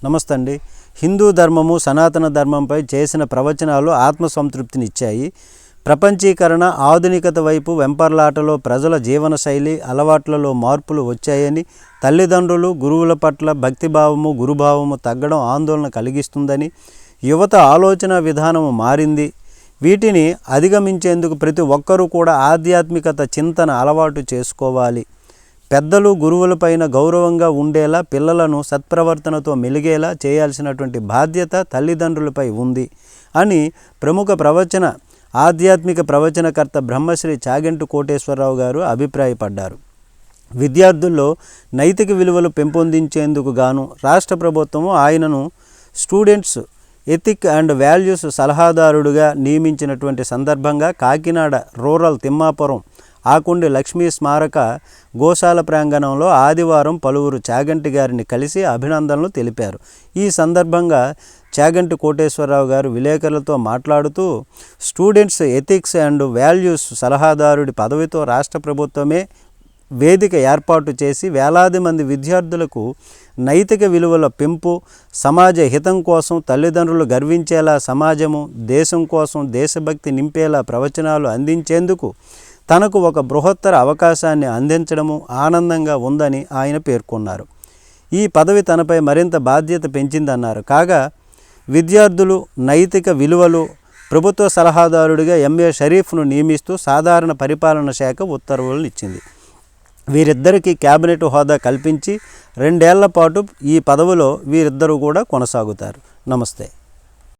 నమస్తే అండి. హిందూ ధర్మము సనాతన ధర్మంపై చేసిన ప్రవచనాలు ఆత్మసంతృప్తిని ఇచ్చాయి. ప్రపంచీకరణ, ఆధునికత వైపు వెంపర్లాటలో ప్రజల జీవనశైలి అలవాట్లలో మార్పులు వచ్చాయని, తల్లిదండ్రులు గురువుల పట్ల భక్తిభావము గురుభావము తగ్గడం ఆందోళన కలిగిస్తుందని, యువత ఆలోచన విధానము మారింది. వీటిని అధిగమించేందుకు ప్రతి ఒక్కరూ కూడా ఆధ్యాత్మికత చింతన అలవాటు చేసుకోవాలి. పెద్దలు గురువులపైన గౌరవంగా ఉండేలా, పిల్లలను సత్ప్రవర్తనతో మెలిగేలా చేయాల్సినటువంటి బాధ్యత తల్లిదండ్రులపై ఉంది అని ప్రముఖ ఆధ్యాత్మిక ప్రవచనకర్త బ్రహ్మశ్రీ చాగంటి కోటేశ్వరరావు గారు అభిప్రాయపడ్డారు. విద్యార్థుల్లో నైతిక విలువలు పెంపొందించేందుకు గాను రాష్ట్ర ప్రభుత్వము ఆయనను స్టూడెంట్స్ ఎథిక్ అండ్ వాల్యూస్ సలహాదారుడిగా నియమించినటువంటి సందర్భంగా కాకినాడ రూరల్ తిమ్మాపురం ఆకుండి లక్ష్మీ స్మారక గోశాల ప్రాంగణంలో ఆదివారం పలువురు చాగంటి గారిని కలిసి అభినందనలు తెలిపారు. ఈ సందర్భంగా చాగంటి కోటేశ్వరరావు గారు విలేకరులతో మాట్లాడుతూ, స్టూడెంట్స్ ఎథిక్స్ అండ్ వాల్యూస్ సలహాదారుడి పదవితో రాష్ట్ర ప్రభుత్వమే వేదిక ఏర్పాటు చేసి వేలాది మంది విద్యార్థులకు నైతిక విలువల పెంపు, సమాజ హితం కోసం తల్లిదండ్రులు గర్వించేలా సమాజము, దేశం కోసం దేశభక్తి నింపేలా ప్రవచనాలు అందించేందుకు తనకు ఒక బృహత్తర అవకాశాన్ని అందించడము ఆనందంగా ఉందని ఆయన పేర్కొన్నారు. ఈ పదవి తనపై మరింత బాధ్యత పెంచిందన్నారు. కాగా విద్యార్థులు నైతిక విలువలు ప్రభుత్వ సలహాదారుడిగా ఎంఏ షరీఫ్ను నియమిస్తూ సాధారణ పరిపాలన శాఖ ఉత్తర్వులను ఇచ్చింది. వీరిద్దరికీ కేబినెట్ హోదా కల్పించి 2 ఏళ్ల పాటు ఈ పదవిలో వీరిద్దరూ కూడా కొనసాగుతారు. నమస్తే.